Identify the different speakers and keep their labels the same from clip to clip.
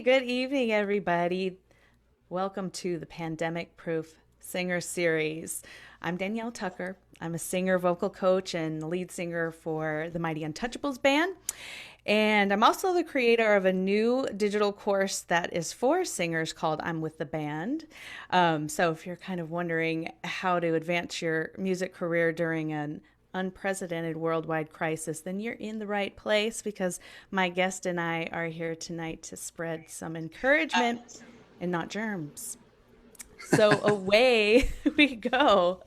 Speaker 1: Good evening, everybody. Welcome to the Pandemic Proof Singer Series. I'm Danielle Tucker. I'm a singer, vocal coach, and lead singer for the Mighty Untouchables band. And I'm also the creator of a new digital course that is for singers called I'm with the Band. So if you're kind of wondering how to advance your music career during an unprecedented worldwide crisis, then you're in the right place because my guest and I are here tonight to spread some encouragement and not germs. So away we go.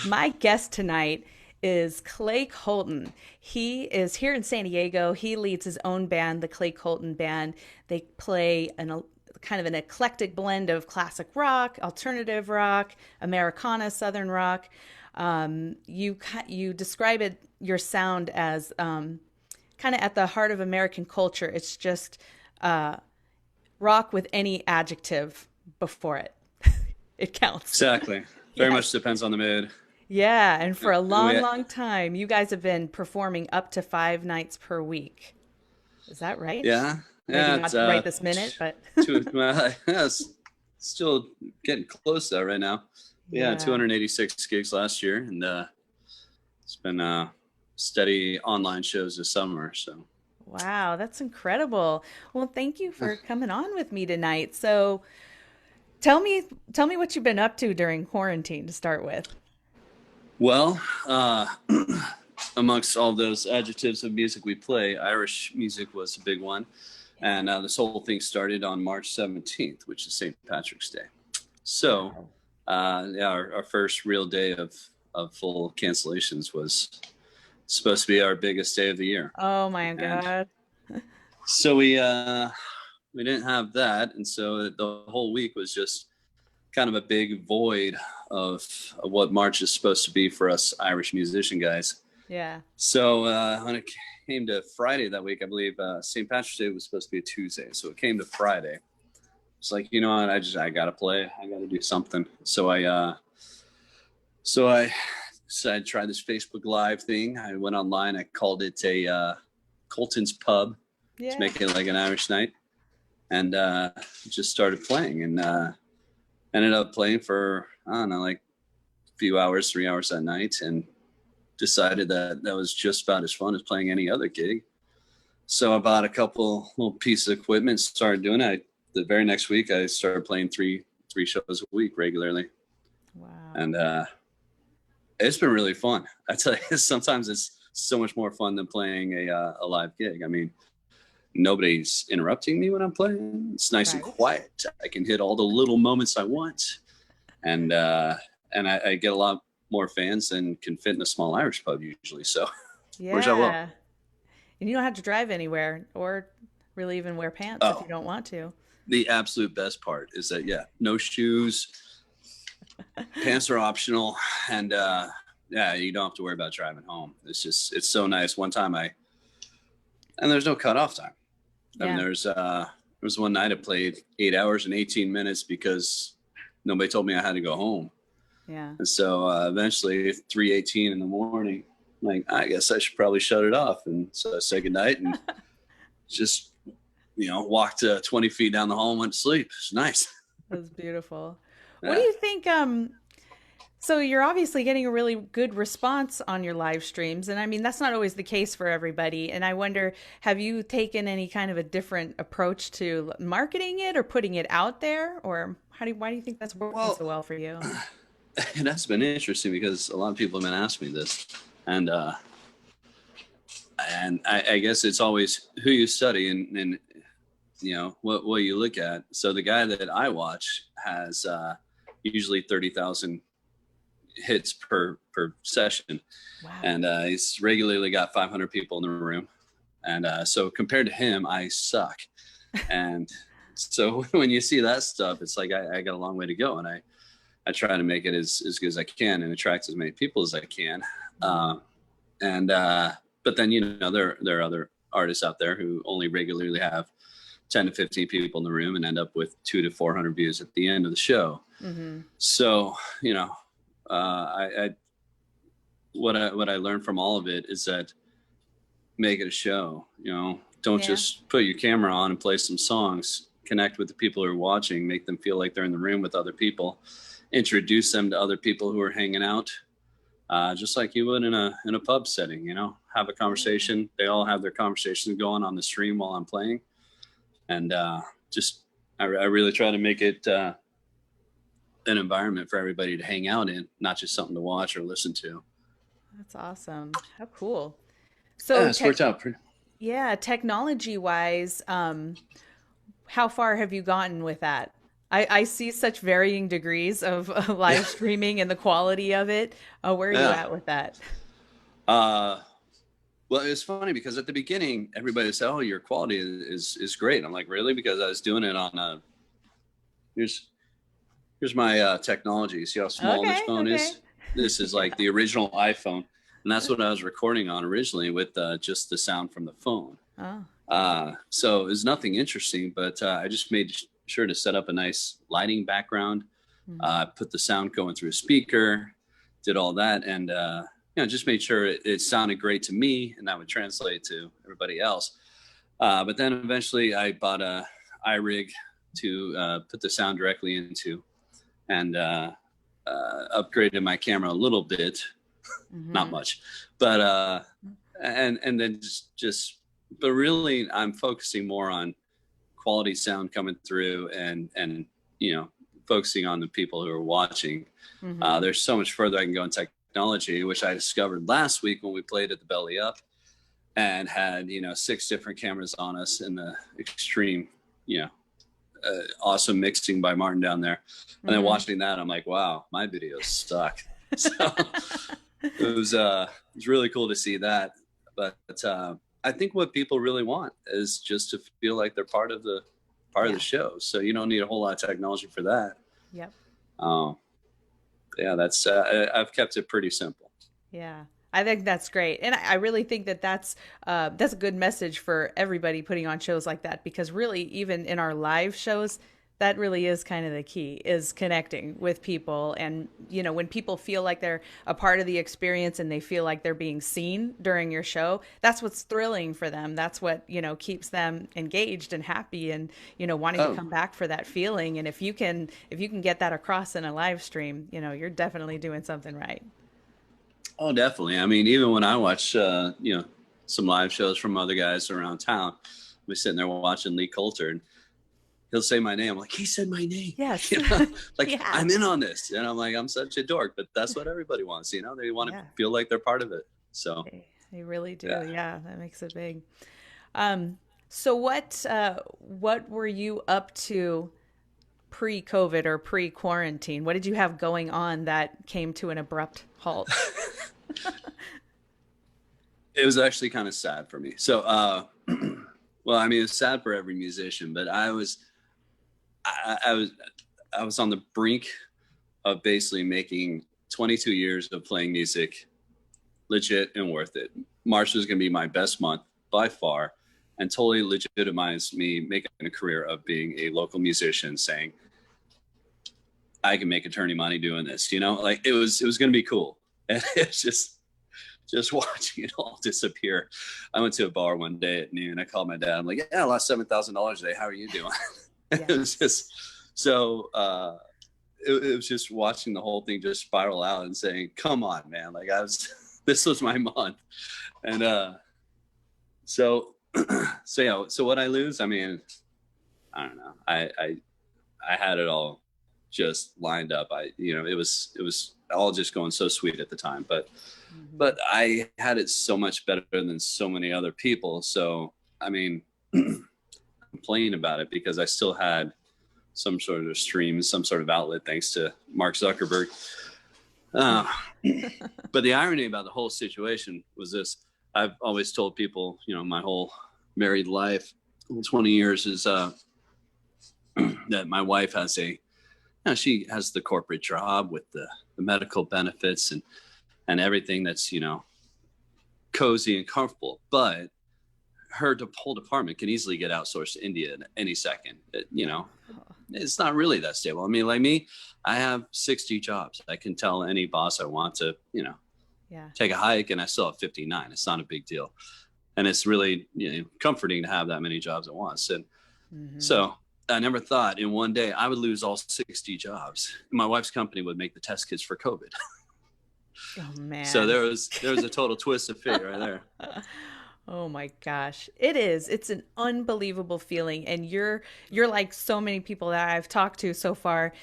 Speaker 1: My guest tonight is Clay Colton. He is here in San Diego. He leads his own band, the Clay Colton Band. They play kind of an eclectic blend of classic rock, alternative rock, Americana, Southern rock. You describe your sound as kind of at the heart of American culture. It's just rock with any adjective before it. It counts.
Speaker 2: Exactly. Very much depends on the mood.
Speaker 1: Yeah, and for a long time, you guys have been performing up to 5 nights per week. Is that right?
Speaker 2: Yeah.
Speaker 1: Maybe not right this minute, but
Speaker 2: it's still getting close to that right now. Yeah, 286 gigs last year, and it's been steady online shows this summer. So,
Speaker 1: wow, that's incredible. Well, thank you for coming on with me tonight. So, tell me what you've been up to during quarantine to start with.
Speaker 2: Well, amongst all those adjectives of music we play, Irish music was a big one. And this whole thing started on March 17th, which is St. Patrick's Day. So, our first real day of full cancellations was supposed to be our biggest day of the year.
Speaker 1: Oh my God.
Speaker 2: So we didn't have that. And so the whole week was just kind of a big void of what March is supposed to be for us Irish musician guys.
Speaker 1: Yeah.
Speaker 2: So when it came to Friday that week, I believe St. Patrick's Day was supposed to be a Tuesday. So it came to Friday. It's like, you know what, I gotta play. I gotta do something. So I decided to try this Facebook Live thing. I went online. I called it a Colton's Pub.
Speaker 1: Yeah.
Speaker 2: To make it like an Irish night. And just started playing and ended up playing for, I don't know, like a few hours, 3 hours that night, and decided that was just about as fun as playing any other gig. So I bought a couple little pieces of equipment, started doing it. The very next week, I started playing three shows a week regularly.
Speaker 1: Wow.
Speaker 2: And it's been really fun. I tell you, sometimes it's so much more fun than playing a live gig. I mean, nobody's interrupting me when I'm playing. It's nice and quiet. I can hit all the little moments I want. And I get a lot more fans than can fit in a small Irish pub usually. So where's that well?
Speaker 1: And you don't have to drive anywhere or really even wear pants if you don't want to.
Speaker 2: The absolute best part is that, no shoes, pants are optional. And you don't have to worry about driving home. It's so nice. One time and there's no cutoff time. I mean, there was one night I played 8 hours and 18 minutes because nobody told me I had to go home.
Speaker 1: Yeah.
Speaker 2: And so eventually 3:18 in the morning, I'm like, I guess I should probably shut it off. And so I said goodnight and just, walked 20 feet down the hall and went to sleep. It's nice.
Speaker 1: That's beautiful. What do you think? So you're obviously getting a really good response on your live streams. And I mean, that's not always the case for everybody. And I wonder, have you taken any kind of a different approach to marketing it or putting it out there? Or why do you think that's working so well for you?
Speaker 2: That's been interesting because a lot of people have been asking me this. And I guess it's always who you study and what you look at. So the guy that I watch has usually 30,000 hits per session.
Speaker 1: Wow.
Speaker 2: And he's regularly got 500 people in the room, and so compared to him, I suck. And so when you see that stuff, it's like I got a long way to go, and I try to make it as good as I can and attract as many people as I can. But then there are other artists out there who only regularly have 10 to 15 people in the room and end up with 200 to 400 views at the end of the show. Mm-hmm. So what I learned from all of it is that make it a show. Don't
Speaker 1: Yeah.
Speaker 2: just put your camera on and play some songs. Connect with the people who are watching, make them feel like they're in the room with other people, introduce them to other people who are hanging out, just like you would in a pub setting. Have a conversation. They all have their conversations going on the stream while I'm playing, and I really try to make it an environment for everybody to hang out in, not just something to watch or listen to.
Speaker 1: That's awesome. How cool.
Speaker 2: Yeah,
Speaker 1: So
Speaker 2: it's worked out pretty.
Speaker 1: yeah, technology wise, how far have you gotten with that? I see such varying degrees of live streaming and the quality of it. Where are you
Speaker 2: Yeah.
Speaker 1: at with that?
Speaker 2: Well, it's funny because at the beginning, everybody would say, "Oh, your quality is great." I'm like, "Really?" Because I was doing it on here's my technology. See how small this phone is? This is like the original iPhone, and that's what I was recording on originally with just the sound from the phone.
Speaker 1: Oh.
Speaker 2: So it's nothing interesting, but I just made sure to set up a nice lighting background, put the sound going through a speaker, did all that, and just made sure it sounded great to me, and that would translate to everybody else. But then eventually I bought a iRig to put the sound directly into, and upgraded my camera a little bit, not much, but and then but really I'm focusing more on quality sound coming through, and focusing on the people who are watching. There's so much further I can go in technology, which I discovered last week when we played at the Belly Up and had 6 different cameras on us in the extreme awesome mixing by Martin down there. And then watching that, I'm like, wow, my videos suck. So it was really cool to see that. But I think what people really want is just to feel like they're part of the show. So you don't need a whole lot of technology for that.
Speaker 1: Yep.
Speaker 2: Yeah, that's I've kept it pretty simple.
Speaker 1: Yeah. I think that's great. And I really think that's a good message for everybody putting on shows like that, because really, even in our live shows, that really is kind of the key, is connecting with people. And, when people feel like they're a part of the experience and they feel like they're being seen during your show, that's what's thrilling for them. That's what, keeps them engaged and happy and, wanting to come back for that feeling. And if you can get that across in a live stream, you're definitely doing something right.
Speaker 2: Oh, definitely. I mean, even when I watch, some live shows from other guys around town, we're sitting there watching Lee Coulter, and he'll say my name. I'm like, he said my name.
Speaker 1: Yes.
Speaker 2: Yeah. I'm in on this. And I'm like, I'm such a dork, but that's what everybody wants. They want to feel like they're part of it. So
Speaker 1: they really do. Yeah, that makes it big. So what were you up to pre-COVID or pre-quarantine? What did you have going on that came to an abrupt halt?
Speaker 2: It was actually kind of sad for me. So, well, I mean, it's sad for every musician, but I was on the brink of basically making 22 years of playing music legit and worth it. March was going to be my best month by far, and totally legitimized me making a career of being a local musician, saying I can make attorney money doing this. Like it was going to be cool. And it's just watching it all disappear. I went to a bar one day at noon. I called my dad. I'm like, yeah, I lost $7,000 today. How are you doing? Yes. It was just so it was just watching the whole thing just spiral out and saying, come on, man. Like this was my month. And so what I lose, I mean, I don't know. I had it all just lined up. It was all just going so sweet at the time, but I had it so much better than so many other people. So, I mean, complain about it because I still had some sort of stream, some sort of outlet, thanks to Mark Zuckerberg. But the irony about the whole situation was this. I've always told people, my whole married life, 20 years is that my wife has she has the corporate job with the medical benefits and everything that's, cozy and comfortable. But her whole department can easily get outsourced to India in any second. It's not really that stable. I mean, like me, I have 60 jobs. I can tell any boss I want to, take a hike, and I still have 59. It's not a big deal. And it's really, comforting to have that many jobs at once. And
Speaker 1: Mm-hmm.
Speaker 2: so I never thought in one day I would lose all 60 jobs. My wife's company would make the test kits for COVID.
Speaker 1: Oh
Speaker 2: So
Speaker 1: man.
Speaker 2: there was a total twist of fate right there.
Speaker 1: Oh my gosh. It is. It's an unbelievable feeling. And you're like so many people that I've talked to so far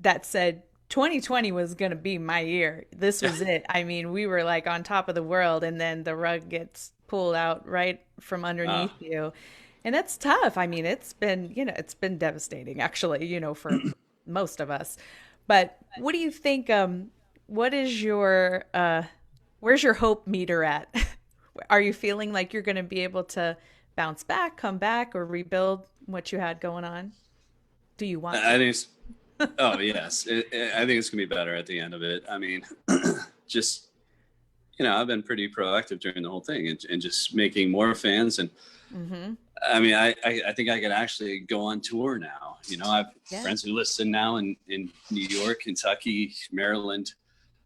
Speaker 1: that said 2020 was going to be my year. This was it. I mean, we were like on top of the world and then the rug gets pulled out right from
Speaker 2: Uh,
Speaker 1: underneath you. And that's tough. I mean, it's been devastating actually, for most of us. But what do you think what is your where's your hope meter at? Are you feeling like you're going to be able to bounce back, come back, or rebuild what you had going on? Do you want
Speaker 2: I
Speaker 1: to?
Speaker 2: think it's, oh yes, I think it's gonna be better at the end of it. I mean, just I've been pretty proactive during the whole thing, and just making more fans. And
Speaker 1: Mm-hmm.
Speaker 2: I mean, I think I could actually go on tour now. I have
Speaker 1: Yeah.
Speaker 2: friends who listen now in New York, Kentucky, Maryland,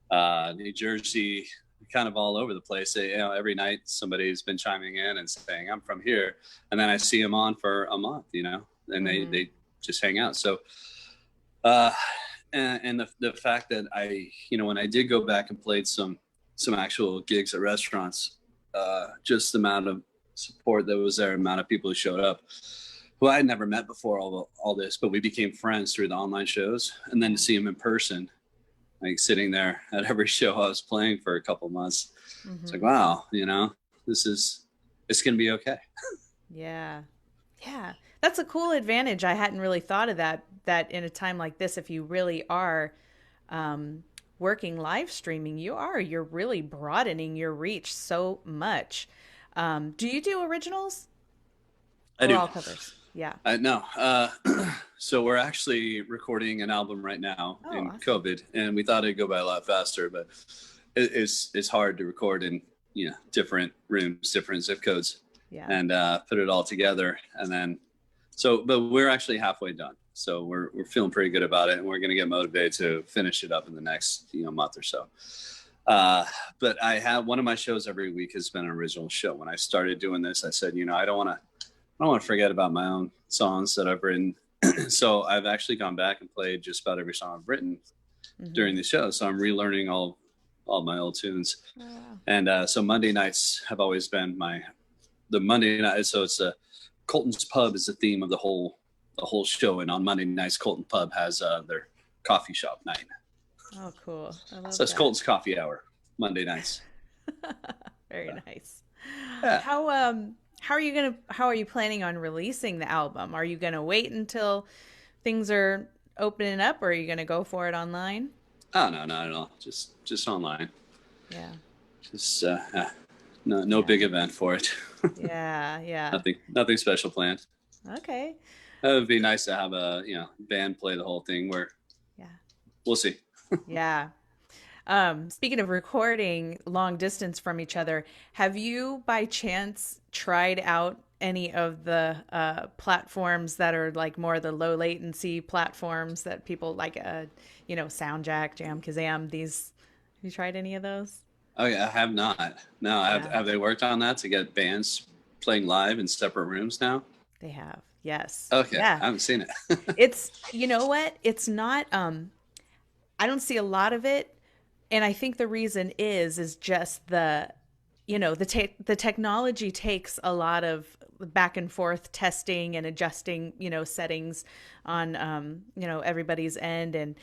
Speaker 2: New Jersey, kind of all over the place. Every night somebody's been chiming in and saying, "I'm from here," and then I see them on for a month, and
Speaker 1: Mm-hmm.
Speaker 2: they just hang out. So, uh, and the fact that when I did go back and played some actual gigs at restaurants, just the amount of support that was there, amount of people who showed up, who I had never met before all this, but we became friends through the online shows, and then to see them in person, like sitting there at every show I was playing for a couple months, it's like,
Speaker 1: Mm-hmm.
Speaker 2: wow, it's gonna be okay.
Speaker 1: Yeah. Yeah. That's a cool advantage. I hadn't really thought of that in a time like this, if you really are um, working live streaming, you're really broadening your reach so much. Do you do originals
Speaker 2: I
Speaker 1: or
Speaker 2: do.
Speaker 1: all covers? Yeah.
Speaker 2: No. So we're actually recording an album right now
Speaker 1: Oh,
Speaker 2: in
Speaker 1: awesome.
Speaker 2: COVID, and we thought it'd go by a lot faster, but it's hard to record in different rooms, different zip codes,
Speaker 1: Yeah.
Speaker 2: and put it all together. And then but we're actually halfway done, so we're feeling pretty good about it, and we're going to get motivated to finish it up in the next month or so. Uh, but I have one of my shows every week has been an original show. When I started doing this, I said, I don't want to forget about my own songs that I've written. So I've actually gone back and played just about every song I've written
Speaker 1: Mm-hmm.
Speaker 2: during the show. So I'm relearning all my old tunes.
Speaker 1: Oh, wow.
Speaker 2: And so Monday nights have always been the Monday night. So it's Colton's Pub is the theme of the whole show. And on Monday nights, Colton Pub has their coffee shop night.
Speaker 1: Oh, cool. I
Speaker 2: So
Speaker 1: love
Speaker 2: it's
Speaker 1: that.
Speaker 2: Colton's Coffee Hour Monday nights.
Speaker 1: Very
Speaker 2: Uh,
Speaker 1: nice.
Speaker 2: yeah.
Speaker 1: How are you planning on releasing the album? Are you gonna wait until things are opening up, or are you gonna go for it online?
Speaker 2: Oh no, not at all. Just online.
Speaker 1: Yeah.
Speaker 2: Just no
Speaker 1: Yeah.
Speaker 2: big event for it.
Speaker 1: Yeah. Yeah.
Speaker 2: Nothing special planned.
Speaker 1: Okay.
Speaker 2: It would be nice to have a band play the whole thing. Where
Speaker 1: Yeah.
Speaker 2: we'll see.
Speaker 1: Yeah. Speaking of recording long distance from each other, have you by chance tried out any of the platforms that are like more the low latency platforms that people like, Soundjack, Jam Kazam, these, have you tried any of those?
Speaker 2: Oh yeah, I have not. No,
Speaker 1: Yeah,
Speaker 2: have they worked on that to get bands playing live in separate rooms now?
Speaker 1: they have. Yes.
Speaker 2: Okay,
Speaker 1: Yeah.
Speaker 2: I haven't seen it.
Speaker 1: You know what? It's not, I don't see a lot of it. And I think the reason is just the technology takes a lot of back and forth testing and adjusting, settings on, everybody's end. And,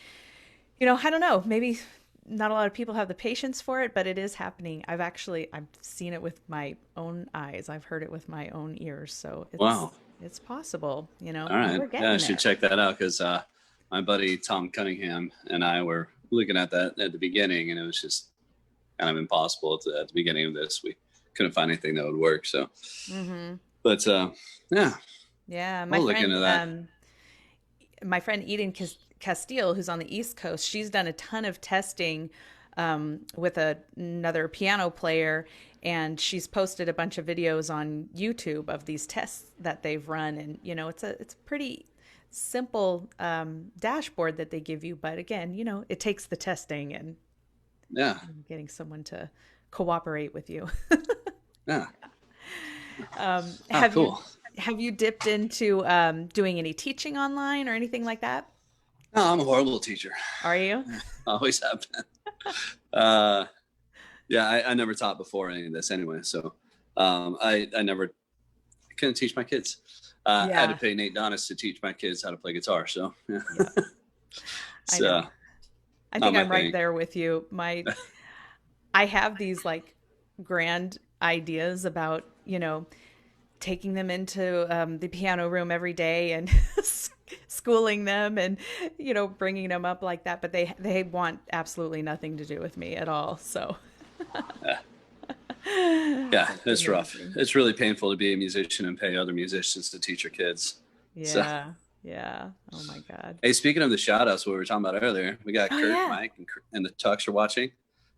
Speaker 1: I don't know, maybe not a lot of people have the patience for it, but it is happening. I've seen it with my own eyes. I've heard it with my own ears. So
Speaker 2: Wow.
Speaker 1: it's possible,
Speaker 2: All
Speaker 1: and
Speaker 2: right.
Speaker 1: we're
Speaker 2: Yeah, I
Speaker 1: getting
Speaker 2: should
Speaker 1: there.
Speaker 2: check that out because my buddy Tom Cunningham and I were looking at that at the beginning, and it was just kind of impossible at the beginning of this. We couldn't find anything that would work. So,
Speaker 1: Hmm.
Speaker 2: but yeah,
Speaker 1: Yeah.
Speaker 2: we'll look into that.
Speaker 1: My friend Eden Castile, who's on the East Coast, she's done a ton of testing with another piano player, and she's posted a bunch of videos on YouTube of these tests that they've run. And it's a pretty simple dashboard that they give you, but again, it takes the testing and
Speaker 2: Yeah,
Speaker 1: getting someone to cooperate with you.
Speaker 2: yeah.
Speaker 1: Um,
Speaker 2: Oh,
Speaker 1: have you
Speaker 2: cool.
Speaker 1: have you dipped into doing any teaching online or anything like that?
Speaker 2: Oh, I'm a horrible teacher.
Speaker 1: Are you?
Speaker 2: Always have been. Uh, yeah, I never taught before any of this anyway. So I never couldn't teach my kids. I had to
Speaker 1: Yeah,
Speaker 2: pay Nate Donis to teach my kids how to play guitar. So yeah,
Speaker 1: yeah, I
Speaker 2: it's
Speaker 1: know. I
Speaker 2: not
Speaker 1: think
Speaker 2: my
Speaker 1: I'm right
Speaker 2: thing.
Speaker 1: there with you. I have these like grand ideas about, taking them into the piano room every day and schooling them and, bringing them up like that. But they want absolutely nothing to do with me at all. So
Speaker 2: Yeah, yeah,
Speaker 1: that's
Speaker 2: it's rough.
Speaker 1: amazing.
Speaker 2: It's really painful to be a musician and pay other musicians to teach your kids. So,
Speaker 1: Yeah. Yeah. Oh my God.
Speaker 2: hey, speaking of the shout outs, what we were talking about earlier, we got
Speaker 1: Oh,
Speaker 2: Kurt,
Speaker 1: yeah.
Speaker 2: Mike, and the Tucks are watching.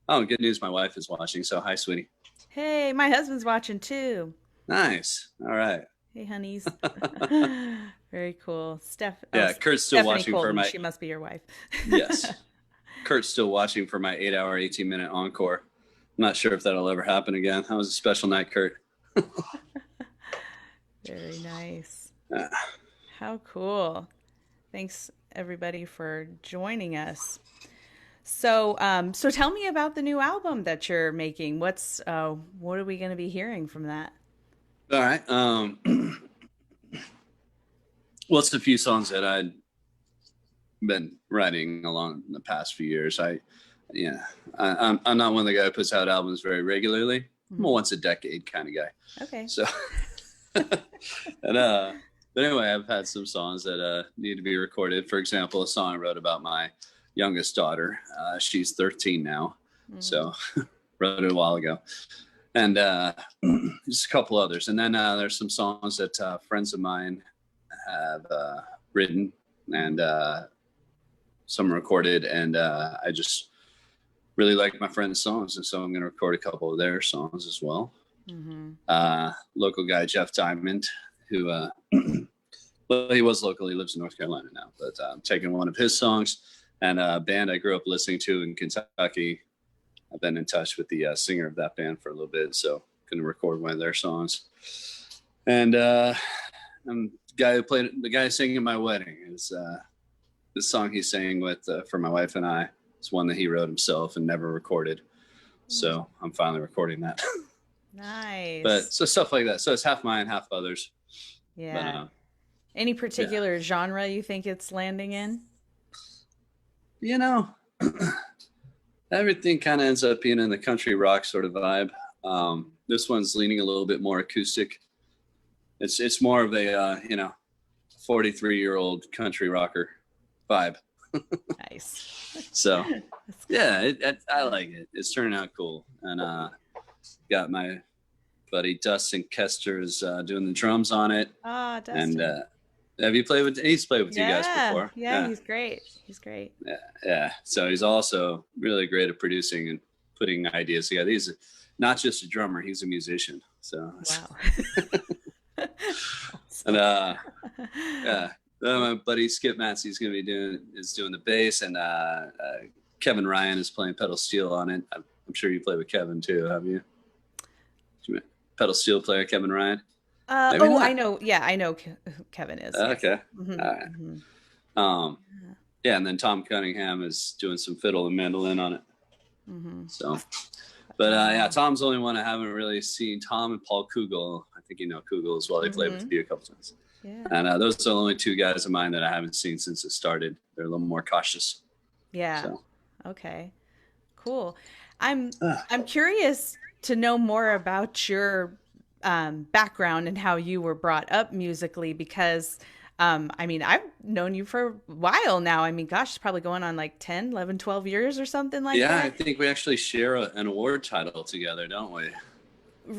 Speaker 2: Oh, good news. My wife is watching. So, hi, sweetie.
Speaker 1: Hey, my husband's watching too.
Speaker 2: Nice. All right.
Speaker 1: Hey, honeys. Very cool.
Speaker 2: Yeah, Kurt's still
Speaker 1: Stephanie
Speaker 2: watching for
Speaker 1: Colton.
Speaker 2: my,
Speaker 1: She must be your wife.
Speaker 2: yes, Kurt's still watching for my 8 hour, 18-minute encore. I'm not sure if that'll ever happen again. That was a special night, Kurt.
Speaker 1: Very nice.
Speaker 2: Uh,
Speaker 1: How cool. Thanks everybody for joining us. So tell me about the new album that you're making. What are we going to be hearing from that?
Speaker 2: all right. Well, it's a few songs that I'd been writing along in the past few years. I'm not one of the guys who puts out albums very regularly. I'm a
Speaker 1: Mhm.
Speaker 2: once a decade kind of guy.
Speaker 1: Okay.
Speaker 2: So, and but anyway, I've had some songs that need to be recorded. For example, a song I wrote about my youngest daughter. She's 13 now,
Speaker 1: Mm.
Speaker 2: so wrote it a while ago, and just a couple others. And then there's some songs that friends of mine have written and some recorded, and I just really like my friends' songs, and so I'm going to record a couple of their songs as well.
Speaker 1: Mm-hmm.
Speaker 2: Local guy Jeff Diamond, who well, he was local. He lives in North Carolina now, but I'm taking one of his songs, and a band I grew up listening to in Kentucky. I've been in touch with the singer of that band for a little bit, so going to record one of their songs. And the guy singing my wedding is the song he sang with for my wife and I. It's one that he wrote himself and never recorded. So I'm finally recording that. But
Speaker 1: Nice.
Speaker 2: so stuff like that. So it's half mine, half others.
Speaker 1: Yeah.
Speaker 2: But
Speaker 1: Any
Speaker 2: yeah,
Speaker 1: particular genre you think it's landing in?
Speaker 2: you know, everything kind of ends up being in the country rock sort of vibe. This one's leaning a little bit more acoustic. It's more of a 43-year-old country rocker vibe.
Speaker 1: Nice.
Speaker 2: So
Speaker 1: That's cool.
Speaker 2: yeah, I like it. It's turning out cool, and got my buddy Dustin Kester's doing the drums on it.
Speaker 1: Ah,
Speaker 2: And
Speaker 1: Dustin.
Speaker 2: he's played with you guys
Speaker 1: Yeah.
Speaker 2: before.
Speaker 1: Yeah, he's great. He's great.
Speaker 2: Yeah. So he's also really great at producing and putting ideas together. He's not just a drummer; he's a musician. So
Speaker 1: Wow.
Speaker 2: and
Speaker 1: Awesome.
Speaker 2: yeah. My buddy Skip Massey's gonna be doing the bass, and Kevin Ryan is playing pedal steel on it. I'm sure you play with Kevin too, have you? Pedal steel player Kevin Ryan? Maybe
Speaker 1: I
Speaker 2: not.
Speaker 1: know. Yeah, I know who Kevin is. Yes.
Speaker 2: Okay.
Speaker 1: Hmm.
Speaker 2: All right.
Speaker 1: Hmm.
Speaker 2: Um, yeah, and then Tom Cunningham is doing some fiddle and mandolin on it.
Speaker 1: Hmm.
Speaker 2: So, but yeah, Tom's the only one I haven't really seen. Tom and Paul Kugel. I think you know Kugel as well. They played with you a couple times.
Speaker 1: Yeah.
Speaker 2: And those are the only two guys of mine that I haven't seen since it started. They're a little more cautious.
Speaker 1: Yeah.
Speaker 2: So,
Speaker 1: Okay. Cool. I'm curious to know more about your background and how you were brought up musically because I mean, I've known you for a while now. I mean, gosh, it's probably going on like 10, 11, 12 years or something like
Speaker 2: yeah, I
Speaker 1: that.
Speaker 2: think we actually share an award title together, don't we?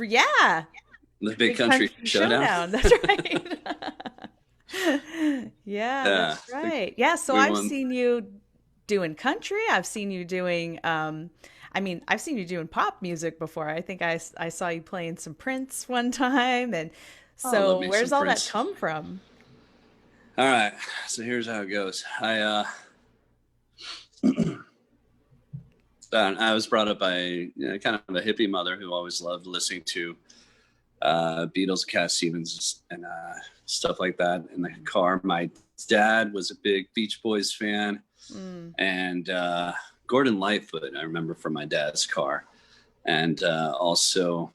Speaker 1: Yeah.
Speaker 2: The Big
Speaker 1: Big
Speaker 2: Country
Speaker 1: Country
Speaker 2: Showdown.
Speaker 1: Showdown. That's right. Yeah,
Speaker 2: Yeah,
Speaker 1: that's
Speaker 2: I think
Speaker 1: right. Yeah, so
Speaker 2: we
Speaker 1: I've
Speaker 2: won.
Speaker 1: seen you doing country. I've seen you doing I mean, I've seen you doing pop music before. I think I saw you playing some Prince one time and
Speaker 2: Oh, I love
Speaker 1: so
Speaker 2: me
Speaker 1: where's
Speaker 2: some
Speaker 1: all that
Speaker 2: Prince.
Speaker 1: come from?
Speaker 2: All right, so here's how it goes. I was brought up by kind of a hippie mother who always loved listening to Beatles, Cat Stevens, and stuff like that in the car. My dad was a big Beach Boys fan, and Gordon Lightfoot, I remember from my dad's car, and also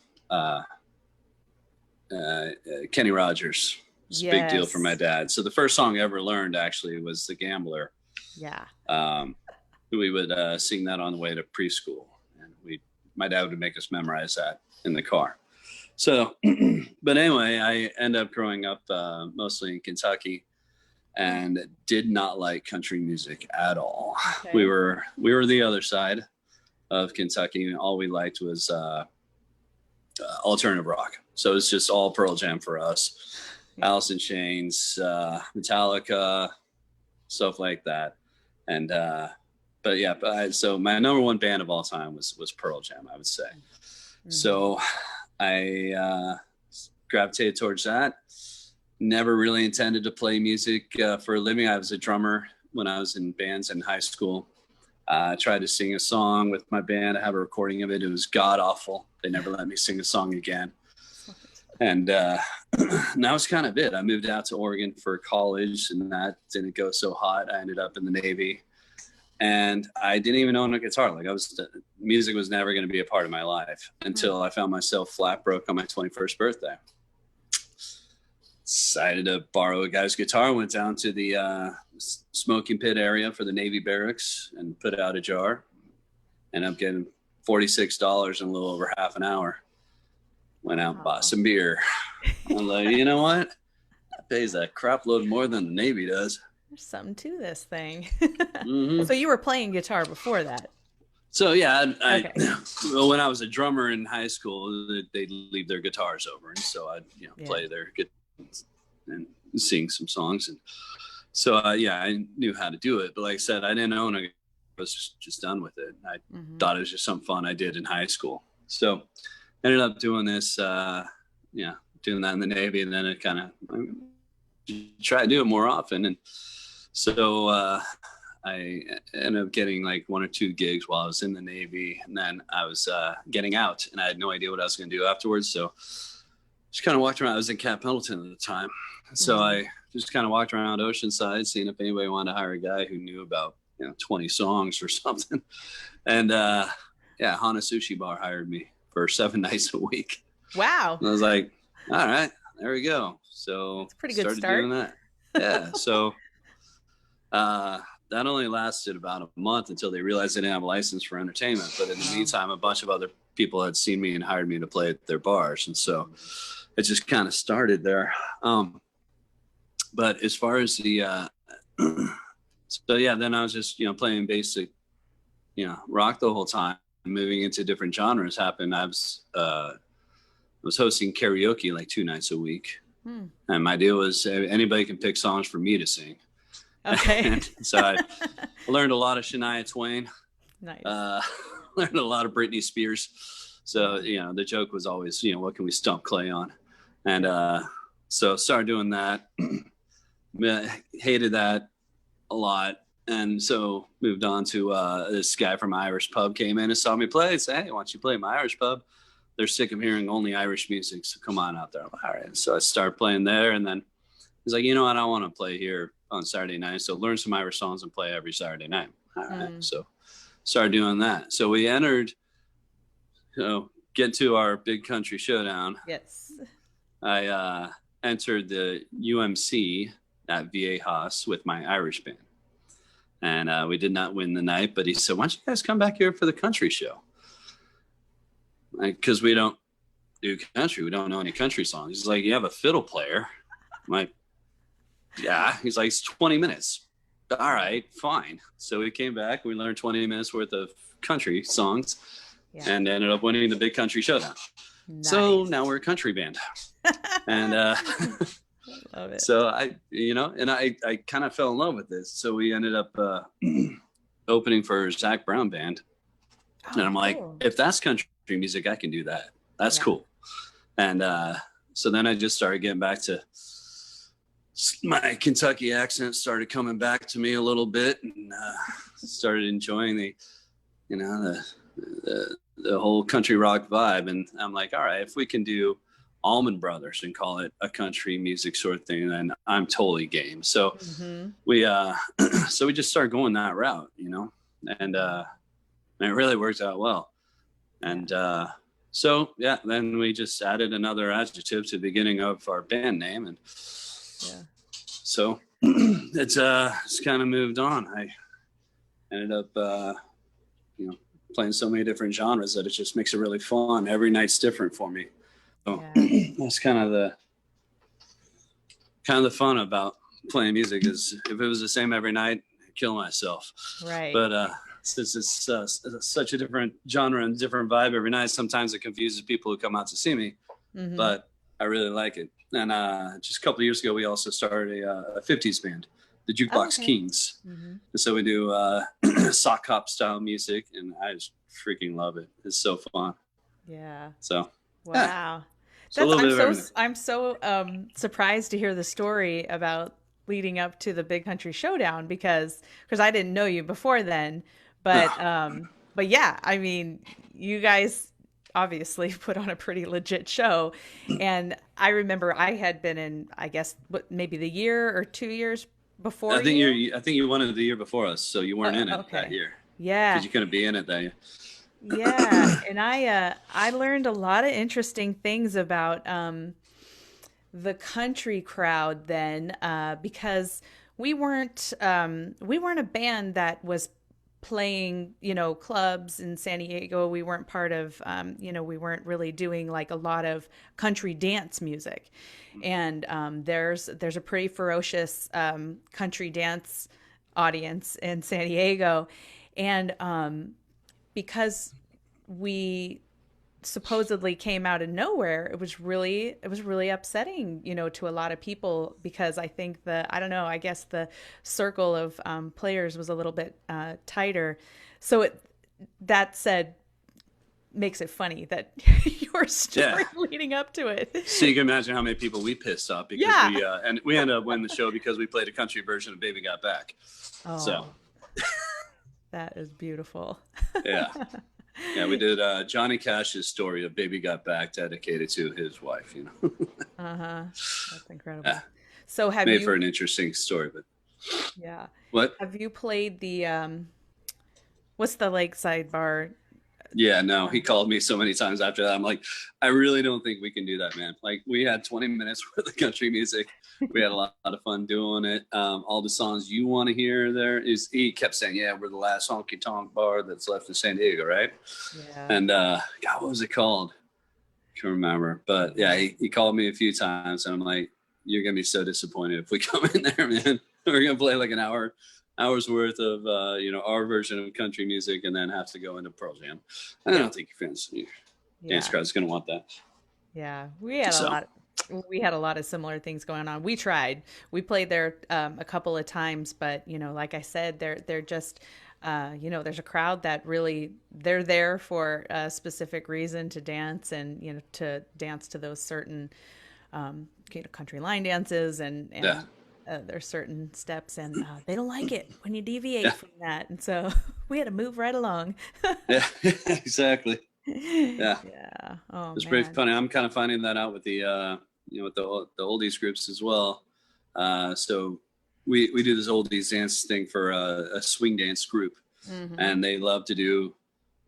Speaker 2: Kenny Rogers. It's a big deal for my dad. So the first song I ever learned actually was The Gambler.
Speaker 1: Yeah.
Speaker 2: We would sing that on the way to preschool, and my dad would make us memorize that in the car. So, but anyway, I ended up growing up mostly in Kentucky, and did not like country music at all. Okay. We were the other side of Kentucky, and all we liked was alternative rock. So it's just all Pearl Jam for us. Yeah. Alice in Chains, Metallica, stuff like that. And so my number one band of all time was Pearl Jam, I would say. Mm-hmm. So I gravitated towards that. Never really intended to play music for a living. I was a drummer when I was in bands in high school. I tried to sing a song with my band. I have a recording of it. It was god awful. They never let me sing a song again. And that was kind of it. I moved out to Oregon for college, and that didn't go so hot. I ended up in the Navy, and I didn't even own a guitar. Like music was never going to be a part of my life until I found myself flat broke on my 21st birthday. Decided to borrow a guy's guitar, went down to the smoking pit area for the Navy barracks and put out a jar. Ended up getting $46 in a little over half an hour. Went out and bought some beer. I'm like, you know what? That pays a crap load more than the Navy does.
Speaker 1: There's something to this thing. Mm-hmm. So you were playing guitar before that?
Speaker 2: So yeah, well, when I was a drummer in high school, they'd leave their guitars over, and so I'd play their guitars and sing some songs. And so I knew how to do it. But like I said, I didn't own it. I was just done with it. I thought it was just something fun I did in high school. So ended up doing this, doing that in the Navy, and then it kind of try to do it more often. And so I ended up getting like 1 or 2 gigs while I was in the Navy, and then I was getting out, and I had no idea what I was going to do afterwards. So just kind of walked around. I was in Camp Pendleton at the time, so I just kind of walked around Oceanside, seeing if anybody wanted to hire a guy who knew about 20 songs or something. And Hana Sushi Bar hired me for 7 nights a week.
Speaker 1: Wow.
Speaker 2: And I was like, all right, there we go. So
Speaker 1: it's a pretty good start.
Speaker 2: Doing that. Yeah. So that only lasted about a month until they realized they didn't have a license for entertainment. But in the meantime, a bunch of other people had seen me and hired me to play at their bars. And so it just kind of started there. But as far as the, then I was just, playing basic, rock the whole time. Moving into different genres happened. I was hosting karaoke like 2 nights a week. And my deal was anybody can pick songs for me to sing.
Speaker 1: Okay.
Speaker 2: So I learned a lot of Shania Twain.
Speaker 1: Nice.
Speaker 2: Learned a lot of Britney Spears. So, the joke was always, what can we stump Clay on? And so started doing that. Hated that a lot. And so moved on to this guy from Irish Pub came in and saw me play. He said, hey, why don't you play my Irish Pub? They're sick of hearing only Irish music, so come on out there. I'm like, all right. So I started playing there, and then he's like, I don't want to play here on Saturday night, so learn some Irish songs and play every Saturday night. All right. So started doing that. So we entered, get to our big country showdown.
Speaker 1: Yes.
Speaker 2: I entered the UMC at Viejas with my Irish band. And we did not win the night, but he said, why don't you guys come back here for the country show? Because we don't do country. We don't know any country songs. He's like, you have a fiddle player? I'm like, yeah. He's like, it's 20 minutes. All right, fine. So we came back. We learned 20 minutes worth of country songs and ended up winning the big country showdown. Nice. So now we're a country band. And
Speaker 1: love it.
Speaker 2: So I kind of fell in love with this. So we ended up opening for Zach Brown Band. And I'm like, if that's country music, I can do that. That's cool. And so then I just started getting back to my Kentucky accent, started coming back to me a little bit, and started enjoying the whole country rock vibe. And I'm like, all right, if we can do Allman Brothers and call it a country music sort of thing, then I'm totally game. So
Speaker 1: Mm-hmm.
Speaker 2: we so we just started going that route, and it really worked out well. And so yeah, then we just added another adjective to the beginning of our band name, and so it's kind of moved on. I ended up playing so many different genres that it just makes it really fun. Every night's different for me. So that's kind of the fun about playing music, is if it was the same every night, I'd kill myself.
Speaker 1: Right.
Speaker 2: But since it's such a different genre and different vibe every night, sometimes it confuses people who come out to see me. Mm-hmm. But I really like it. And just a couple of years ago, we also started a 50s band, the Jukebox Kings. Mm-hmm. And so we do sock hop style music, and I just freaking love it. It's so fun.
Speaker 1: Yeah.
Speaker 2: So
Speaker 1: wow. I'm so surprised to hear the story about leading up to the Big Country Showdown, because I didn't know you before then, but yeah, I mean, you guys obviously put on a pretty legit show. And I remember I had been in, I guess, maybe the year or 2 years before.
Speaker 2: I think you won it the year before us, so you weren't in it that year.
Speaker 1: Yeah,
Speaker 2: because you couldn't be in it that year.
Speaker 1: Yeah, and I learned a lot of interesting things about the country crowd then, because we weren't a band that was playing, clubs in San Diego. We weren't part of, we weren't really doing like a lot of country dance music. And there's a pretty ferocious country dance audience in San Diego. And because we supposedly came out of nowhere, it was really upsetting, to a lot of people, because I think I guess the circle of players was a little bit tighter. So that said, makes it funny that your story leading up to it.
Speaker 2: So you can imagine how many people we pissed off, because we ended up winning the show because we played a country version of Baby Got Back.
Speaker 1: Oh,
Speaker 2: so
Speaker 1: that is beautiful.
Speaker 2: Yeah, we did Johnny Cash's story of Baby Got Back, dedicated to his wife,
Speaker 1: That's incredible. So have
Speaker 2: made for an interesting story, but what
Speaker 1: have you played the what's the Lakeside Bar?
Speaker 2: Yeah, no, he called me so many times after that. I'm like, I really don't think we can do that, man. Like, we had 20 minutes worth of country music. We had a lot of fun doing it. All the songs you want to hear he kept saying, yeah, we're the last honky tonk bar that's left in San Diego, right?
Speaker 1: Yeah.
Speaker 2: And God, what was it called? Can't remember. But yeah, he called me a few times, and I'm like, you're gonna be so disappointed if we come in there, man. We're gonna play like an hour's worth of our version of country music, and then have to go into Pearl Jam. I don't think your fans, dance crowd's gonna want that.
Speaker 1: Yeah, we had a lot of similar things going on. We played there a couple of times, but like I said, they're just there's a crowd that really, they're there for a specific reason, to dance, and to dance to those certain country line dances, and there's certain steps, and they don't like it when you deviate from that, and so we had to move right along.
Speaker 2: Yeah, exactly. Yeah.
Speaker 1: Oh,
Speaker 2: it's pretty funny. I'm kind of finding that out with the with the oldies groups as well. So we do this oldies dance thing for a swing dance group, and they love to do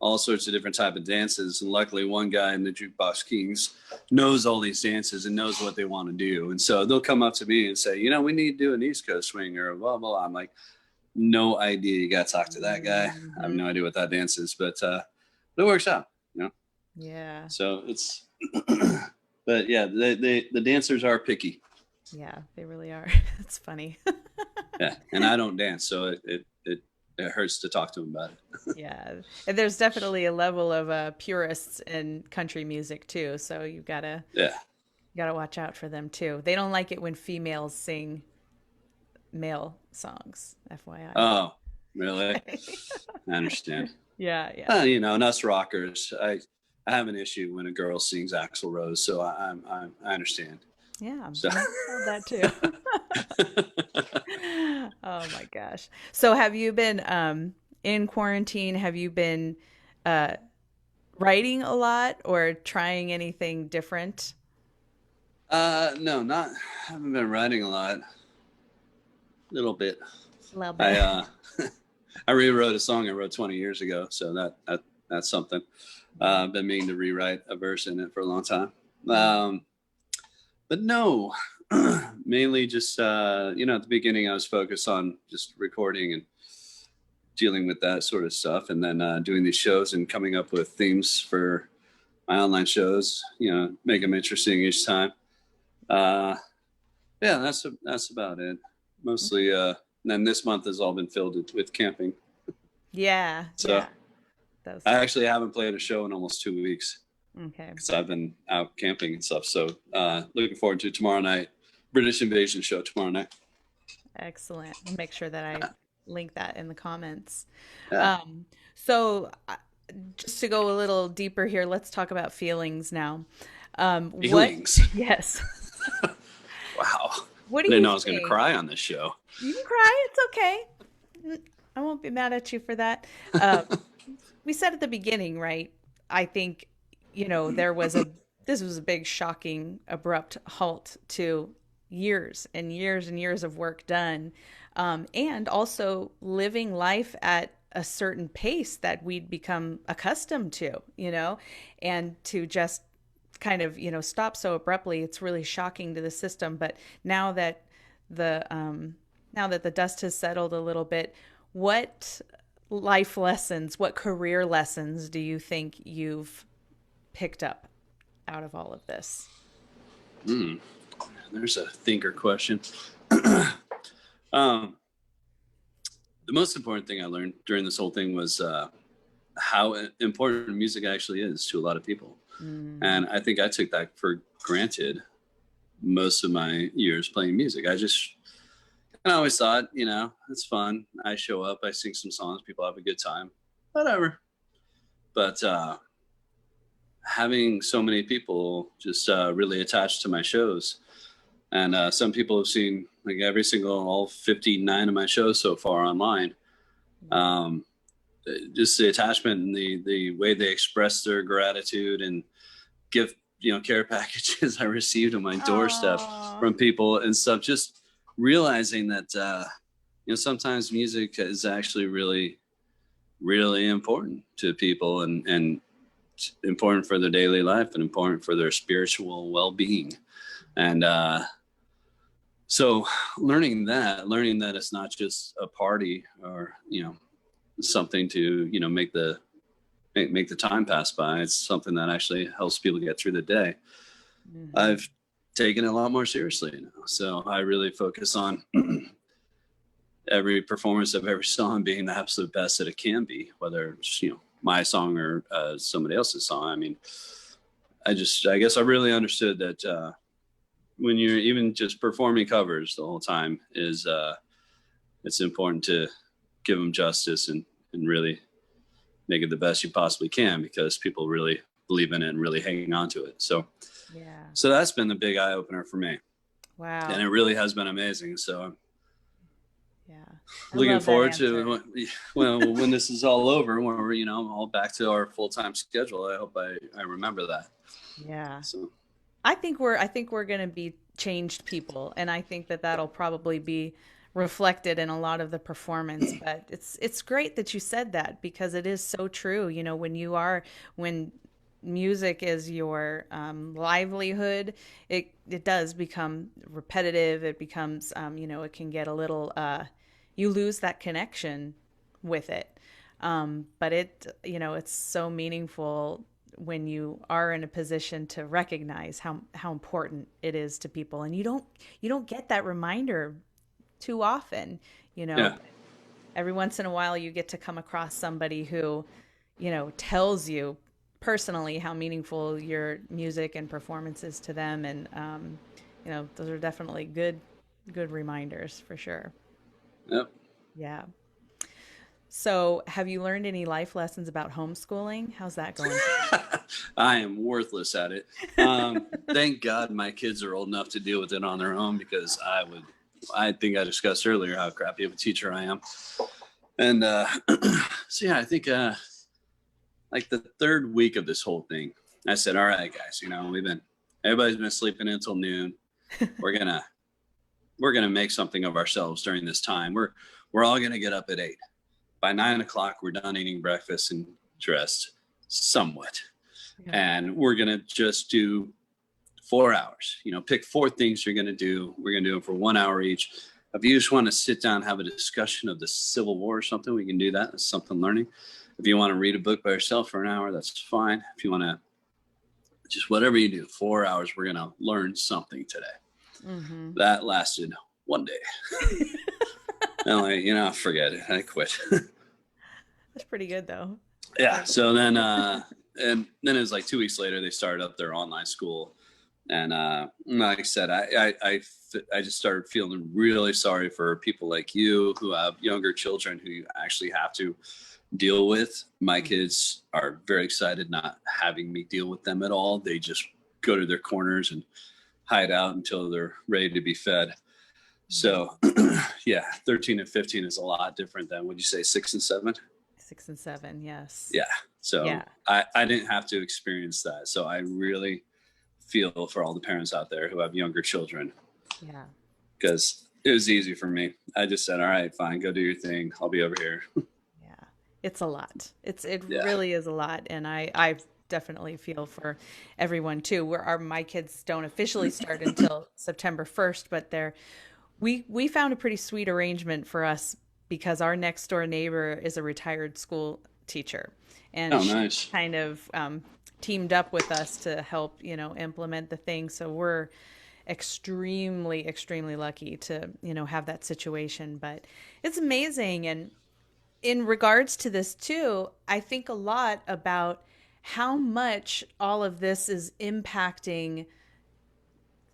Speaker 2: all sorts of different type of dances. And luckily, one guy in the Jukebox Kings knows all these dances and knows what they want to do. And so they'll come up to me and say, we need to do an East Coast swing or blah, blah, blah. I'm like, no idea. You got to talk to that guy. I have no idea what that dance is, but it works out,
Speaker 1: Yeah.
Speaker 2: So it's, but yeah, the dancers are picky.
Speaker 1: Yeah, they really are. It's funny.
Speaker 2: Yeah. And I don't dance, so it hurts to talk to them about it.
Speaker 1: Yeah. And there's definitely a level of purists in country music too. So you gotta watch out for them too. They don't like it when females sing male songs, FYI.
Speaker 2: Oh, really? I understand.
Speaker 1: Yeah.
Speaker 2: And us rockers, I have an issue when a girl sings Axl Rose, so I understand.
Speaker 1: Yeah, so. I've heard that too. Oh my gosh. So have you been in quarantine? Have you been writing a lot or trying anything different?
Speaker 2: No, not. Haven't been writing a lot. Little bit.
Speaker 1: A little bit.
Speaker 2: I rewrote a song I wrote 20 years ago, so that's something. I've been meaning to rewrite a verse in it for a long time. But no, mainly just at the beginning I was focused on just recording and dealing with that sort of stuff, and then doing these shows and coming up with themes for my online shows. Make them interesting each time. Yeah, that's about it. Mostly. And then this month has all been filled with camping.
Speaker 1: Yeah.
Speaker 2: So
Speaker 1: yeah.
Speaker 2: I actually haven't played a show in almost 2 weeks.
Speaker 1: Okay.
Speaker 2: Because I've been out camping and stuff. So looking forward to tomorrow night, British Invasion show tomorrow night.
Speaker 1: Excellent. I'll make sure that I link that in the comments.
Speaker 2: Yeah.
Speaker 1: So just to go a little deeper here, let's talk about feelings now.
Speaker 2: Feelings?
Speaker 1: Yes.
Speaker 2: Wow.
Speaker 1: What do
Speaker 2: I didn't
Speaker 1: you
Speaker 2: know I was going to
Speaker 1: think?
Speaker 2: cry on this show.
Speaker 1: You can cry. It's okay. I won't be mad at you for that. We said at the beginning, right? I think, this was a big, shocking, abrupt halt to years and years and years of work done. And also living life at a certain pace that we'd become accustomed to, and to just kind of, stop so abruptly. It's really shocking to the system. But now that the dust has settled a little bit, what life lessons, what career lessons do you think you've picked up out of all of this?
Speaker 2: There's a thinker question. The most important thing I learned during this whole thing was how important music actually is to a lot of people. And I think I took that for granted most of my years playing music. I always thought, it's fun. I show up, I sing some songs, people have a good time, whatever. But having so many people just really attached to my shows, and some people have seen like all 59 of my shows so far online. Just the attachment and the way they express their gratitude and give care packages I received on my doorstep from people and stuff. Just realizing that sometimes music is actually really, really important to people and important for their daily life and important for their spiritual well-being. And so learning that it's not just a party or something to make the time pass by. It's something that actually helps people get through the day. I've taken it a lot more seriously now, so I really focus on every performance of every song being the absolute best that it can be, whether it's my song or somebody else's song. I mean, I guess I really understood that when you're even just performing covers the whole time is it's important to give them justice and really make it the best you possibly can, because people really believe in it and really hanging on to it. So that's been the big eye opener for me.
Speaker 1: Wow.
Speaker 2: And it really has been amazing. So
Speaker 1: yeah,
Speaker 2: looking forward to when this is all over, when we're all back to our full-time schedule. I hope I remember that.
Speaker 1: Yeah.
Speaker 2: So
Speaker 1: I think we're going to be changed people, and I think that'll probably be reflected in a lot of the performance. But it's great that you said that, because it is so true. When music is your livelihood, it does become repetitive. It becomes it can get a little you lose that connection with it. But it's so meaningful when you are in a position to recognize how important it is to people, and you don't get that reminder too often. Every once in a while you get to come across somebody who tells you personally how meaningful your music and performance is to them, and those are definitely good reminders for sure.
Speaker 2: Yep.
Speaker 1: Yeah. So have you learned any life lessons about homeschooling? How's that going?
Speaker 2: I am worthless at it. Thank God my kids are old enough to deal with it on their own, because I think I discussed earlier how crappy of a teacher I am. And so yeah, I think like the third week of this whole thing, I said, all right, guys, we've been Everybody's been sleeping until noon. We're gonna make something of ourselves during this time. We're all gonna get up at 8. By 9 o'clock, we're done eating breakfast and dressed somewhat. Yeah. And we're gonna just do 4 hours. Pick 4 things you're gonna do. We're gonna do them for 1 hour each. If you just want to sit down and have a discussion of the Civil War or something, we can do that. It's something learning. If you want to read a book by yourself for an hour, that's fine. If you want to, just whatever you do, 4 hours, we're going to learn something today. Mm-hmm. That lasted 1 day. And forget it. I quit.
Speaker 1: That's pretty good though.
Speaker 2: Yeah. So then, and then it was like 2 weeks later, they started up their online school. And like I said, I just started feeling really sorry for people like you who have younger children who you actually have to deal with. My kids are very excited not having me deal with them at all. They just go to their corners and hide out until they're ready to be fed. So yeah, 13 and 15 is a lot different than, would you say 6 and 7?
Speaker 1: 6 and 7, yes.
Speaker 2: Yeah. So yeah. I didn't have to experience that. So I really feel for all the parents out there who have younger children. Yeah. Because it was easy for me. I just said, all right, fine, go do your thing. I'll be over here.
Speaker 1: It's a lot. It really is a lot. And I definitely feel for everyone too. My kids don't officially start until September 1st, but we found a pretty sweet arrangement for us because our next door neighbor is a retired school teacher. And
Speaker 2: nice.
Speaker 1: She kind of teamed up with us to help, implement the thing. So we're extremely, extremely lucky to, have that situation, but it's amazing. And in regards to this too, I think a lot about how much all of this is impacting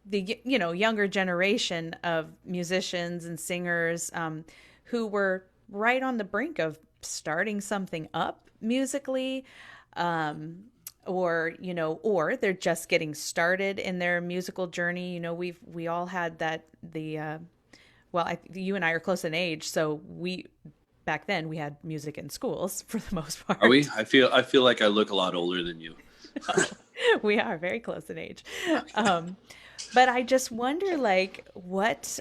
Speaker 1: the, younger generation of musicians and singers who were right on the brink of starting something up musically, or they're just getting started in their musical journey. We all had that, you and I are close in age, so back then we had music in schools for the most part.
Speaker 2: Are we? I feel like I look a lot older than you.
Speaker 1: We are very close in age. But I just wonder, what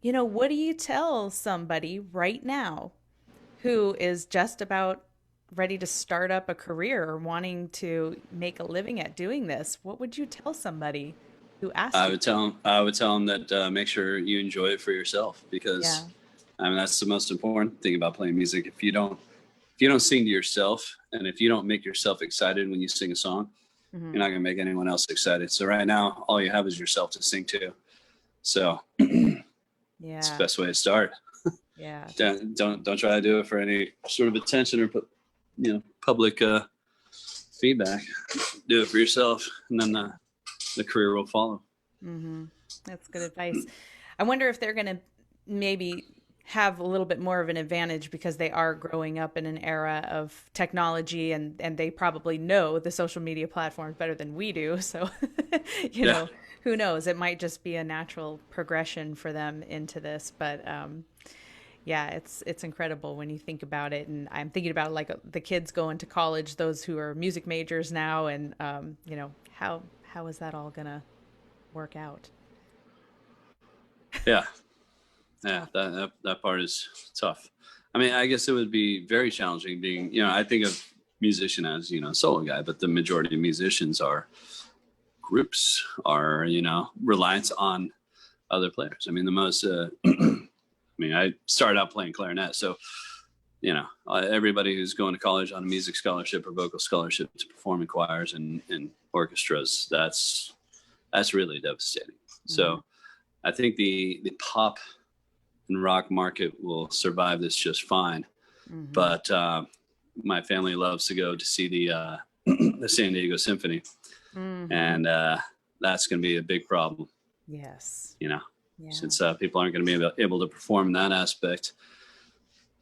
Speaker 1: do you tell somebody right now who is just about ready to start up a career or wanting to make a living at doing this? What would you tell somebody who asks? I would tell them that make sure you enjoy it for yourself, because that's the most important thing about playing music. If you don't sing to yourself, and if you don't make yourself excited when you sing a song, you're not going to make anyone else excited. So right now, all you have is yourself to sing to. So it's the best way to start. Yeah. Don't try to do it for any sort of attention or public feedback. Do it for yourself, and then the career will follow. Mm-hmm. That's good advice. I wonder if they're going to maybe have a little bit more of an advantage because they are growing up in an era of technology, and they probably know the social media platforms better than we do. So, who knows? It might just be a natural progression for them into this. But it's incredible when you think about it. And I'm thinking about the kids going to college, those who are music majors now, and how is that all gonna work out?
Speaker 2: Yeah. Yeah, that part is tough. I mean, I guess it would be very challenging being, I think of musician as, a solo guy, but the majority of musicians are groups, are, reliant on other players. I mean, the most, I started out playing clarinet. So, everybody who's going to college on a music scholarship or vocal scholarship to perform in choirs and orchestras, that's really devastating. Mm-hmm. So I think the pop and rock market will survive this just fine. Mm-hmm. But my family loves to go to see the San Diego Symphony. Mm-hmm. And that's going to be a big problem.
Speaker 1: Yes.
Speaker 2: Since people aren't going to be able to perform in that aspect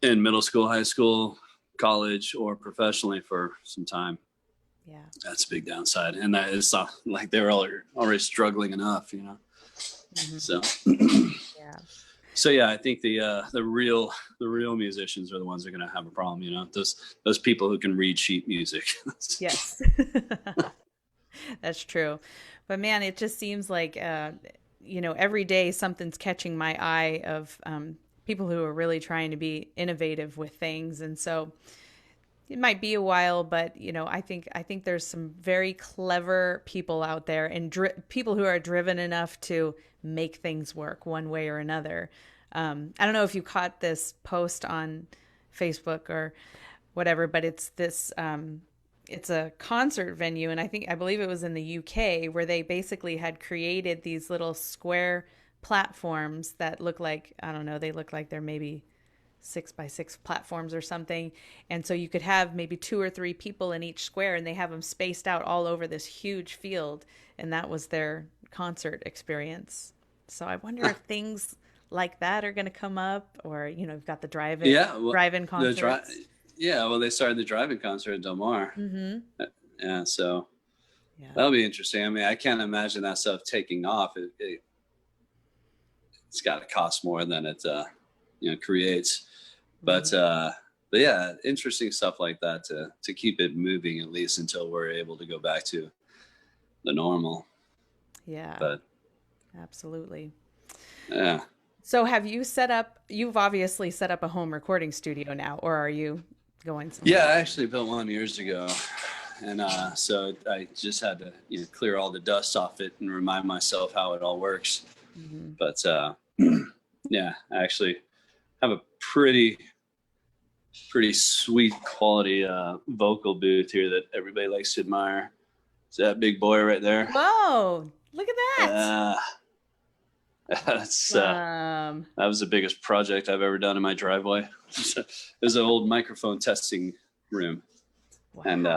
Speaker 2: in middle school, high school, college, or professionally for some time. Yeah. That's a big downside. And that is like they're already struggling enough, Mm-hmm. So, yeah. So yeah, I think the real musicians are the ones that are going to have a problem. Those people who can read sheet music.
Speaker 1: Yes. That's true. But man, it just seems like, every day something's catching my eye of people who are really trying to be innovative with things. And so it might be a while, but I think there's some very clever people out there and people who are driven enough to make things work one way or another. I don't know if you caught this post on Facebook or whatever, but it's this. It's a concert venue, and I believe it was in the UK, where they basically had created these little square platforms that look like, I don't know, they look like they're maybe 6x6 platforms or something. And so you could have maybe 2 or 3 people in each square, and they have them spaced out all over this huge field. And that was their concert experience. So I wonder if things like that are going to come up, or, you've got the drive-in concerts.
Speaker 2: Well, they started the drive-in concert at Del Mar.
Speaker 1: Mm-hmm.
Speaker 2: Yeah, so that'll be interesting. I mean, I can't imagine that stuff taking off. It's got to cost more than it creates. But yeah, interesting stuff like that to keep it moving, at least until we're able to go back to the normal.
Speaker 1: Yeah.
Speaker 2: But
Speaker 1: absolutely.
Speaker 2: Yeah.
Speaker 1: So you've obviously set up a home recording studio now, or are you going somewhere?
Speaker 2: Yeah, I actually built one years ago. And so I just had to clear all the dust off it and remind myself how it all works. Mm-hmm. But yeah, I actually have a pretty sweet quality vocal booth here that everybody likes to admire. It's that big boy right there.
Speaker 1: Whoa, look at that.
Speaker 2: That was the biggest project I've ever done in my driveway. It was an old microphone testing room. Wow. And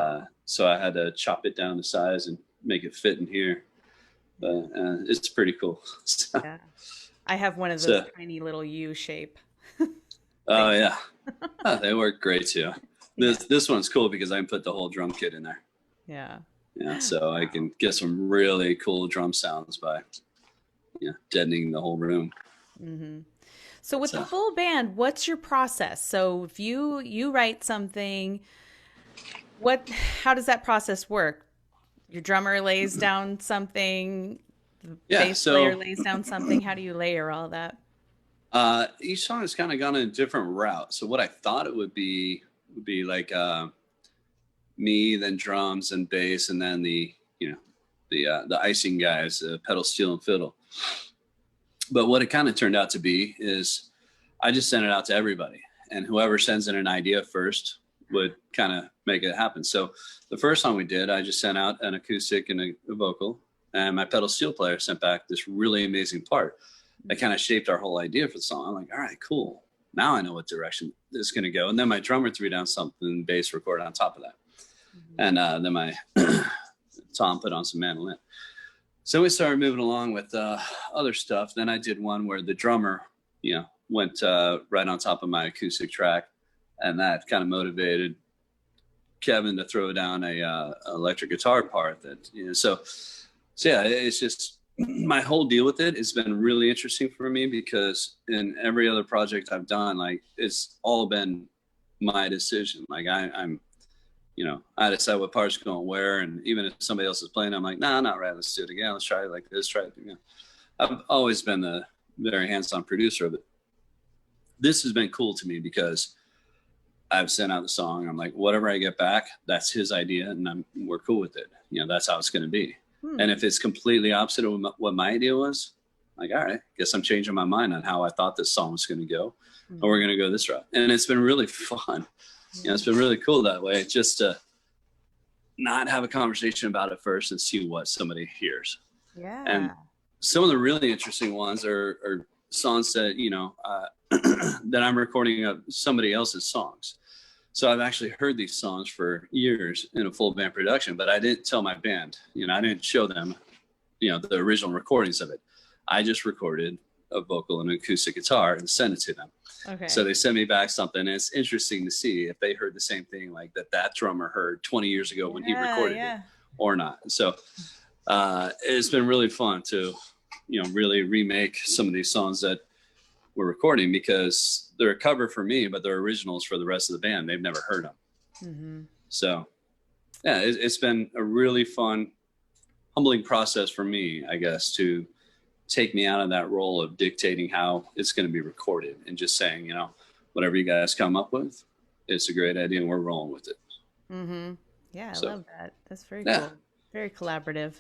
Speaker 2: so I had to chop it down to size and make it fit in here. But it's pretty cool.
Speaker 1: Yeah. I have one of those tiny little U shape.
Speaker 2: Oh yeah. They work great too. This one's cool because I can put the whole drum kit in there.
Speaker 1: Yeah.
Speaker 2: Yeah, so I can get some really cool drum sounds by deadening the whole room.
Speaker 1: Mm-hmm. So with the full band, what's your process? So if you write something, how does that process work? Your drummer lays down something, the bass player lays down something. How do you layer all that?
Speaker 2: Each song has kind of gone in a different route. So what I thought it would be like me, then drums and bass, and then the icing guys, pedal steel and fiddle. But what it kind of turned out to be is I just sent it out to everybody, and whoever sends in an idea first would kind of make it happen. So the first song we did, I just sent out an acoustic and a vocal, and my pedal steel player sent back this really amazing part that kind of shaped our whole idea for the song. I'm like, all right, cool. Now I know what direction this is going to go. And then my drummer threw down something, bass recorded on top of that. Mm-hmm. And then my Tom put on some mandolin. So we started moving along with other stuff. Then I did one where the drummer, went right on top of my acoustic track, and that kind of motivated Kevin to throw down a electric guitar part. That so yeah, it's just my whole deal with it has been really interesting for me, because in every other project I've done, like, it's all been my decision. Like I'm I decide what parts going where, and even if somebody else is playing, I'm like, nah, not right. Let's do it again. Let's try it like this. Try it again. I've always been the very hands-on producer of it. This has been cool to me because I've sent out the song. I'm like, whatever I get back, that's his idea, and we're cool with it. That's how it's going to be. And if it's completely opposite of what my idea was, like, all right, guess I'm changing my mind on how I thought this song was going to go, or we're going to go this route. And it's been really fun. It's been really cool that way, just to not have a conversation about it first and see what somebody hears.
Speaker 1: Yeah.
Speaker 2: And some of the really interesting ones are songs that, that I'm recording of somebody else's songs. So I've actually heard these songs for years in a full band production, but I didn't tell my band, I didn't show them, the original recordings of it. I just recorded a vocal and acoustic guitar and sent it to them.
Speaker 1: Okay.
Speaker 2: So they sent me back something, and it's interesting to see if they heard the same thing like that drummer heard 20 years ago when he recorded it or not. So it's been really fun to, really remake some of these songs that we're recording, because they're a cover for me, but they're originals for the rest of the band. They've never heard them. Mm-hmm. So yeah, it's been a really fun humbling process for me, I guess, to take me out of that role of dictating how it's going to be recorded and just saying, whatever you guys come up with, it's a great idea and we're rolling with it.
Speaker 1: Mm-hmm. Yeah, I
Speaker 2: So
Speaker 1: love that. That's very
Speaker 2: yeah,
Speaker 1: cool. Very collaborative.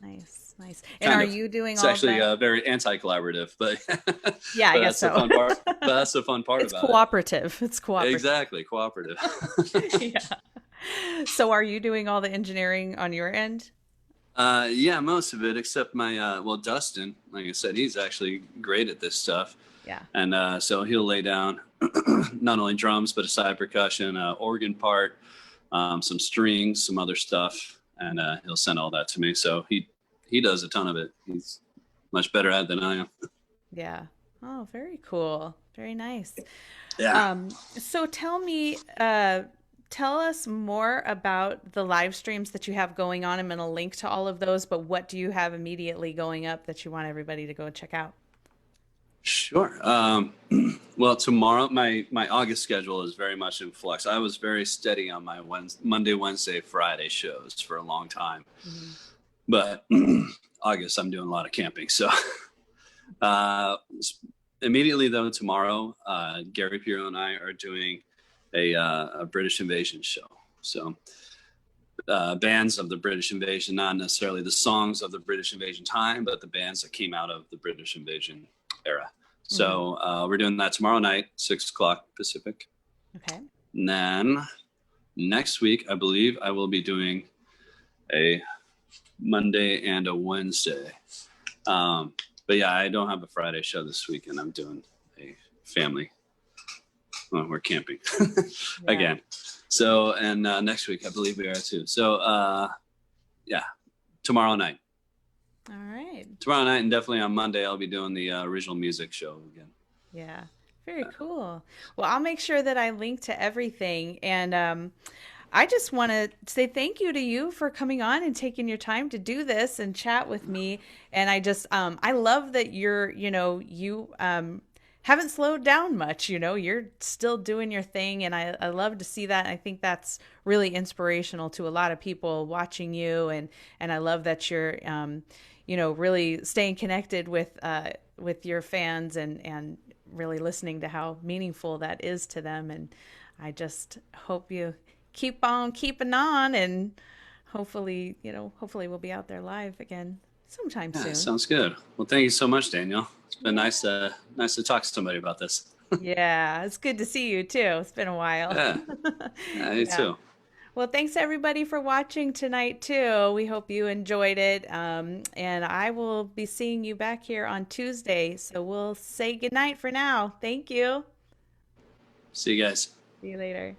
Speaker 1: Nice, nice. And
Speaker 2: kind
Speaker 1: are
Speaker 2: of.
Speaker 1: you doing
Speaker 2: It's
Speaker 1: all
Speaker 2: actually
Speaker 1: the?
Speaker 2: very anti-collaborative, but but
Speaker 1: Yeah, I guess
Speaker 2: that's the
Speaker 1: so.
Speaker 2: fun part. But that's the fun part
Speaker 1: It's
Speaker 2: about it.
Speaker 1: cooperative. It's cooperative.
Speaker 2: Exactly, cooperative.
Speaker 1: Yeah. So are you doing all the engineering on your end?
Speaker 2: Yeah, most of it, except my Dustin. Like I said, he's actually great at this stuff,
Speaker 1: Yeah.
Speaker 2: and so he'll lay down not only drums but a side percussion, organ part, some strings, some other stuff, and he'll send all that to me. So he does a ton of it. He's much better at it than I am.
Speaker 1: Yeah. Oh, very cool. Very nice.
Speaker 2: Yeah.
Speaker 1: So tell us more about the live streams that you have going on. I'm going to link to all of those, but what do you have immediately going up that you want everybody to go check out?
Speaker 2: Sure. Well, tomorrow, my August schedule is very much in flux. I was very steady on my Monday, Wednesday, Friday shows for a long time,
Speaker 1: Mhm.
Speaker 2: but August I'm doing a lot of camping. So uh, immediately though, tomorrow, Gary Pirro and I are doing a British Invasion show. So bands of the British Invasion, not necessarily the songs of the British Invasion time, but the bands that came out of the British Invasion era.
Speaker 1: Mhm.
Speaker 2: So we're doing that tomorrow night, 6 o'clock Pacific.
Speaker 1: Okay.
Speaker 2: And then next week, I believe I will be doing a Monday and a Wednesday. But yeah, I don't have a Friday show this weekend. I'm doing a family. Well, we're camping
Speaker 1: Yeah.
Speaker 2: again. So, and next week, I believe we are too. So, yeah, tomorrow night.
Speaker 1: All right.
Speaker 2: Tomorrow night, and definitely on Monday, I'll be doing the original music show again.
Speaker 1: Yeah. Very cool. Well, I'll make sure that I link to everything. And I just want to say thank you to you for coming on and taking your time to do this and chat with me. And I love that you haven't slowed down much. You're still doing your thing. And I love to see that. I think that's really inspirational to a lot of people watching you. And I love that you're, really staying connected with your fans and really listening to how meaningful that is to them. And I just hope you keep on keeping on, and hopefully we'll be out there live again sometime
Speaker 2: Yeah,
Speaker 1: soon.
Speaker 2: sounds good. Well, thank you so much, Danielle. It's been nice to talk to somebody about this.
Speaker 1: Yeah, it's good to see you too. It's been a while.
Speaker 2: Yeah, you
Speaker 1: Yeah.
Speaker 2: too.
Speaker 1: Well, thanks everybody for watching tonight too. We hope you enjoyed it. And I will be seeing you back here on Tuesday. So we'll say goodnight for now. Thank you.
Speaker 2: See you guys.
Speaker 1: See you later.